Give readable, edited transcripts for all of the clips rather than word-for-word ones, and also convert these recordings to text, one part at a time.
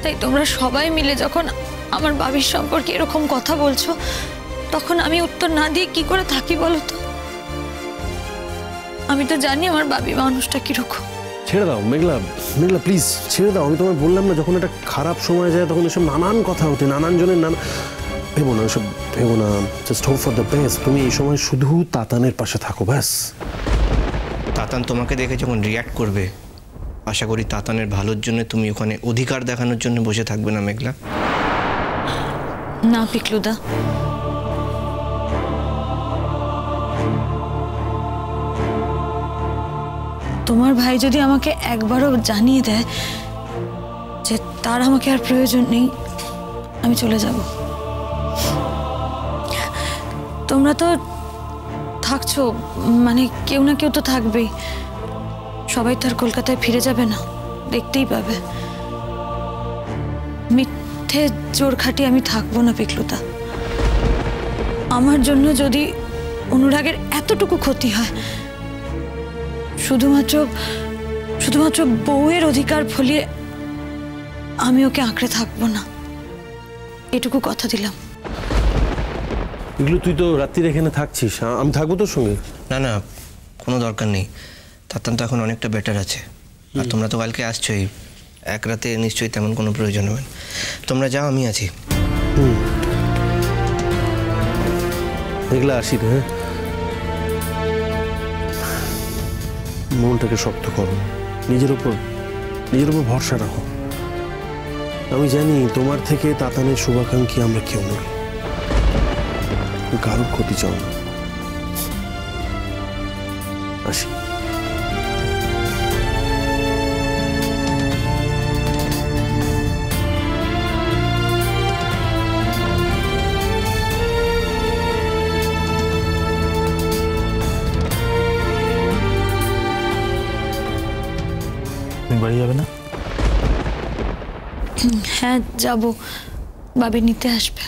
তাই তোমরা সবাই মিলে যখন আমার বাবির সম্পর্কে এরকম কথা বলছো, তখন আমি উত্তর না দিয়ে কি করে থাকি বলো তো? আমি তো জানি আমার বাবি মানুষটা কিরকম। ছেড়ে দাও মেঘলা, মেঘলা প্লিজ ছেড়ে দাও। আমি তোমায় বললাম না, যখন একটা খারাপ সময় যায় তখন এসব নানান কথা হতে, নানান জনের নানা, ভেবো না এসব, ভেবো না। Just hope for the best. তুমি এই সময় শুধু তাতানের পাশে থাকো ব্যাস। তাতান তোমাকে দেখে যখন রিয়্যাক্ট করবে, আশা করি তাতানের ভালোর জন্য তুমি ওখানে অধিকার দেখানোর জন্য বসে থাকবে না মেঘলা। না পিকলুদা, তোমার ভাই যদি আমাকে একবারও জানিয়ে দেয় যে তার আমাকে আর প্রয়োজন নেই, আমি চলে যাব। তোমরা তো থাকছো, মানে কেউ না কেউ তো থাকবেই। সবাই তো আর কলকাতায় ফিরে যাবে না, দেখতেই পাবে। মিথ্যে জোর খাটিয়ে আমি থাকবো না পিকলুদা। আমার জন্য যদি অনুরাগের এতটুকু ক্ষতি হয়, শুধুমাত্র বউয়ের অধিকার ফলিয়ে আমি ওকে আঁকড়ে থাকবো না, এটুকু কথা দিলাম। এগুলো তুই তো রাত্রির এখানে থাকছিস, আমি থাকবো তোর সঙ্গে। না না, কোনো দরকার নেই। তাতান তো এখন অনেকটা বেটার আছে। আর তোমরা তো কালকে আসছোই, এক রাতে নিশ্চয়ই তেমন কোনো প্রয়োজন হবে না। তোমরা যাও, আমি আছি। মেঘলা আসি রে। হ্যাঁ, মনটাকে শক্ত করো, নিজের উপর ভরসা রাখো। আমি জানি তোমার থেকে তাতানের শুভাকাঙ্ক্ষী আমরা কেউ নই, কারোর ক্ষতি চাও না। আসি। তুমি বাড়ি যাবে না? হ্যাঁ যাব, বাবি নিতে আসবে।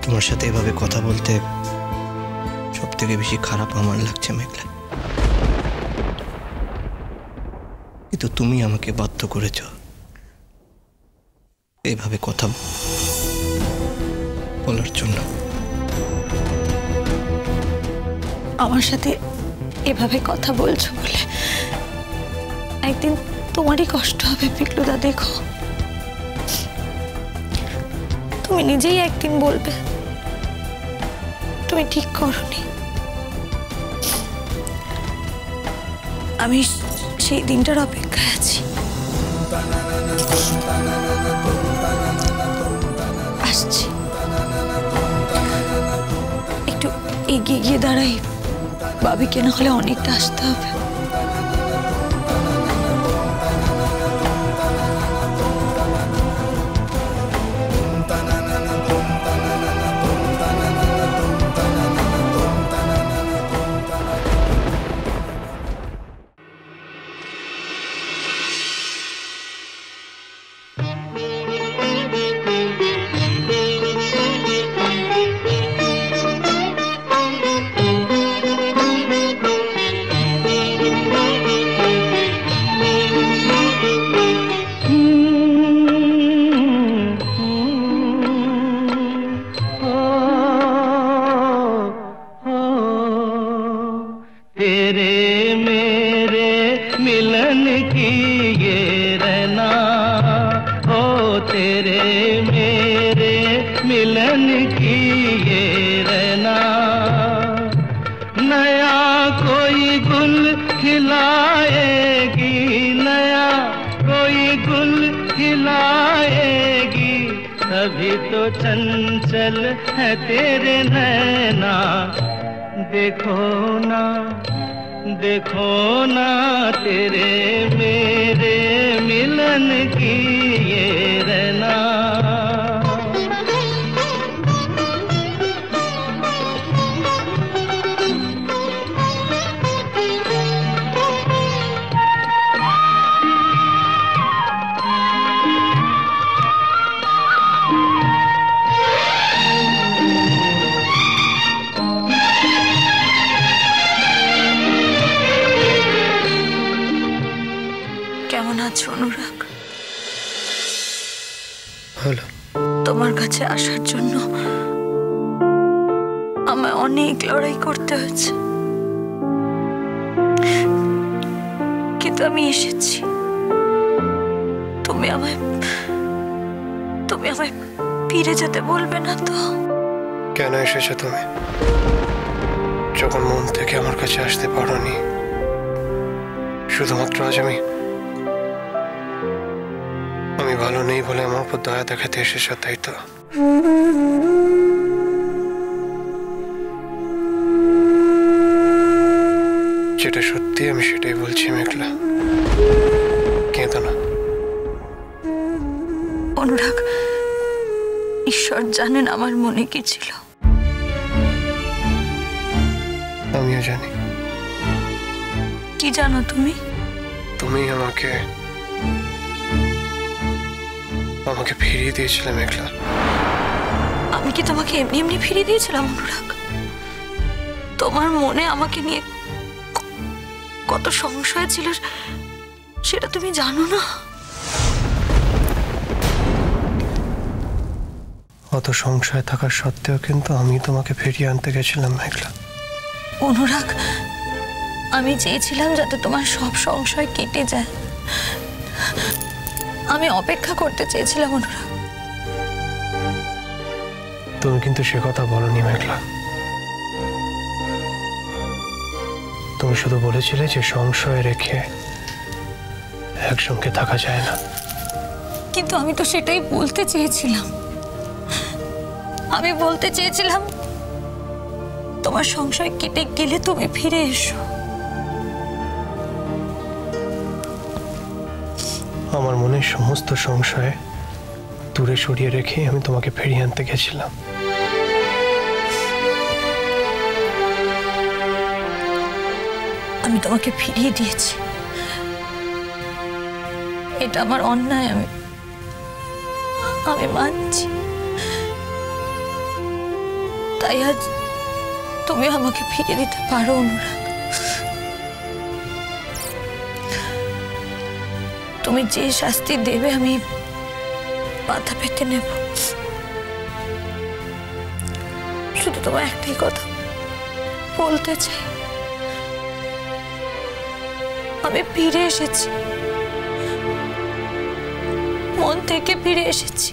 তোমার সাথে এভাবে কথা বলতে সব থেকে বেশি খারাপ আমার লাগছে মেঘলা। কিন্তু তুমি আমাকে বাধ্য করেছ এইভাবে কথা বলার জন্য। আমার সাথে এভাবে কথা বলছো বলে একদিন তোমারই কষ্ট হবে পিকলুদা। দেখো, তুমি নিজেই একদিন বলবে তুমি ঠিক করনি। আমি সেই দিনটার অপেক্ষায় আছি। আসছি, একটু এগিয়ে গিয়ে দাঁড়াই, বাবিকে না হলে অনেকটা আসতে হবে। अभी तो चंचल है तेरे नैना, देखो ना तेरे मेरे मिलन की ये रहना। তোমার কাছে আসার জন্য আমায় অনেক লড়াই করতে হয়েছে, কিন্তু আমি এসেছি। তুমি আমায় ফিরে যেতে বলবে না তো? কেন এসেছো তুমি, যখন মন থেকে আমার কাছে আসতে পারোনি? শুধুমাত্র আজ আমি ভালো নেই বলে আমার উপর দয়া দেখাতে এসেছো, তাই তো? যেটা সত্যি আমি সেটাই বলছি মেঘলা, কেঁদো না। অনুরাগ, ঈশ্বর জানেন আমার মনে কি ছিল। আমিও জানি। কি জানো তুমি? তুমি আমাকে ফিরিয়ে দিয়েছিলে মেঘলা। আমি কি তোমাকে এমনি এমনি ফিরিয়ে দিয়েছিলাম অনুরাগ? তোমার মনে আমাকে নিয়ে কত সংশয় ছিল সেটা তুমি জানো না? অত সংশয় থাকার সত্ত্বেও কিন্তু আমি তোমাকে ফিরিয়ে আনতে গেছিলাম মেঘলা। অনুরাগ, আমি চেয়েছিলাম যাতে তোমার সব সংশয় কেটে যায়। আমি অপেক্ষা করতে চেয়েছিলাম অনুরাগ। তুমি কিন্তু সে কথা বলনি মেঘলা। তুমি শুধু বলেছিলে যে সংশয় রেখে একসঙ্গে থাকা যায় না। কিন্তু আমি তো সেটাই বলতে চেয়েছিলাম। আমি বলতে চেয়েছিলাম তোমার সংশয় কেটে গেলে তুমি ফিরে এসো। আমার মনের সমস্ত সংশয় দূরে সরিয়ে রেখে আমি তোমাকে ফিরিয়ে আনতে গেছিলাম। আমি তোমাকে ফিরিয়ে দিয়েছি, এটা আমার অন্যায়, আমি মানছি। তাই আজ তুমি আমাকে ফিরিয়ে দিতে পারো অনুরাগ। তুমি যে শাস্তি দেবে আমি মাথা পেতে নেব। শুধু তোমার একটাই কথা বলতে চাই, আমি ফিরে এসেছি, মন থেকে ফিরে এসেছি।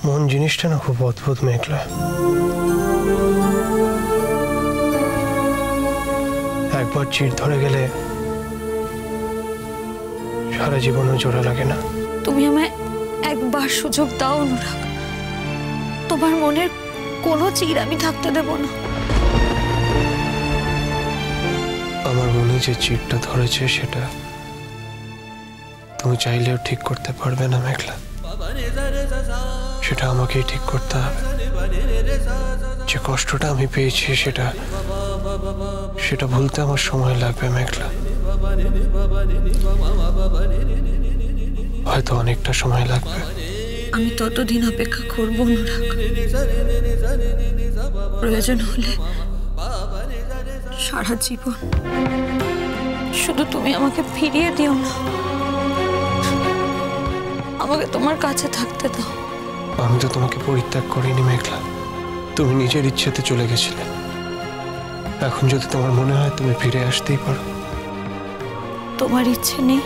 মন জিনিসটা না খুব অদ্ভুত মেঘলা। একবার চিড় ধরে গেলে সারা জীবনও জোড়া লাগে না। তুমি আমায় একবার সুযোগ দাও অনুরাগ, তোমার মনের কোনো চিড় আমি থাকতে দেব না। আমার মনে যে চিড়টা ধরেছে সেটা তুমি চাইলেও ঠিক করতে পারবে না মেঘলা। সেটা আমাকেই ঠিক করতে হবে। যে কষ্টটা আমি পেয়েছি সেটা ভুলতে আমার সময় লাগবে মেঘলা। হয়তো অনেকটা সময় লাগবে। আমি ততদিন অপেক্ষা করব অনুরাগ। প্রয়োজন হলে সারা জীবন। শুধু তুমি আমাকে ফিরিয়ে দিও না, আমাকে তোমার কাছে থাকতে দাও। আমি তো তোমাকে পরিত্যাগ করিনি মেঘলা, তুমি নিজের ইচ্ছেতে চলে গেছিলে। এখন যদি তোমার মনে হয় তুমি ফিরে আসতেই পারো। তোমার ইচ্ছে নেই?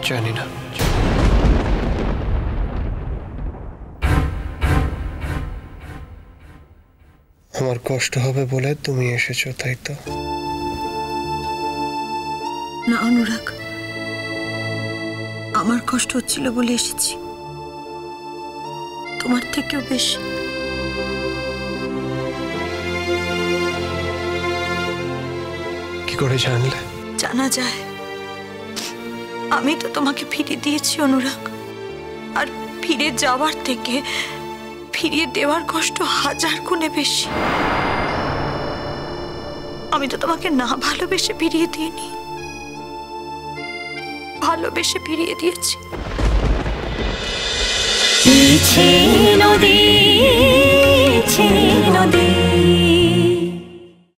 জানি না। আমার কষ্ট হবে বলে তুমি এসেছো, তাই তো? না অনুরাগ, আমার কষ্ট হচ্ছিল বলে এসেছি, তোমার থেকেও বেশি। কি করে জানলে? জানা যায়, আমি তো তোমাকে ফিরিয়ে দিয়েছি অনুরাগ। আর ফিরে যাওয়ার থেকে ফিরিয়ে দেওয়ার কষ্ট হাজার গুণে বেশি। আমি তো তোমাকে না ভালোবেসে ফিরিয়ে দিইনি, ভালোবেসে ফিরিয়ে দিয়েছি। নদী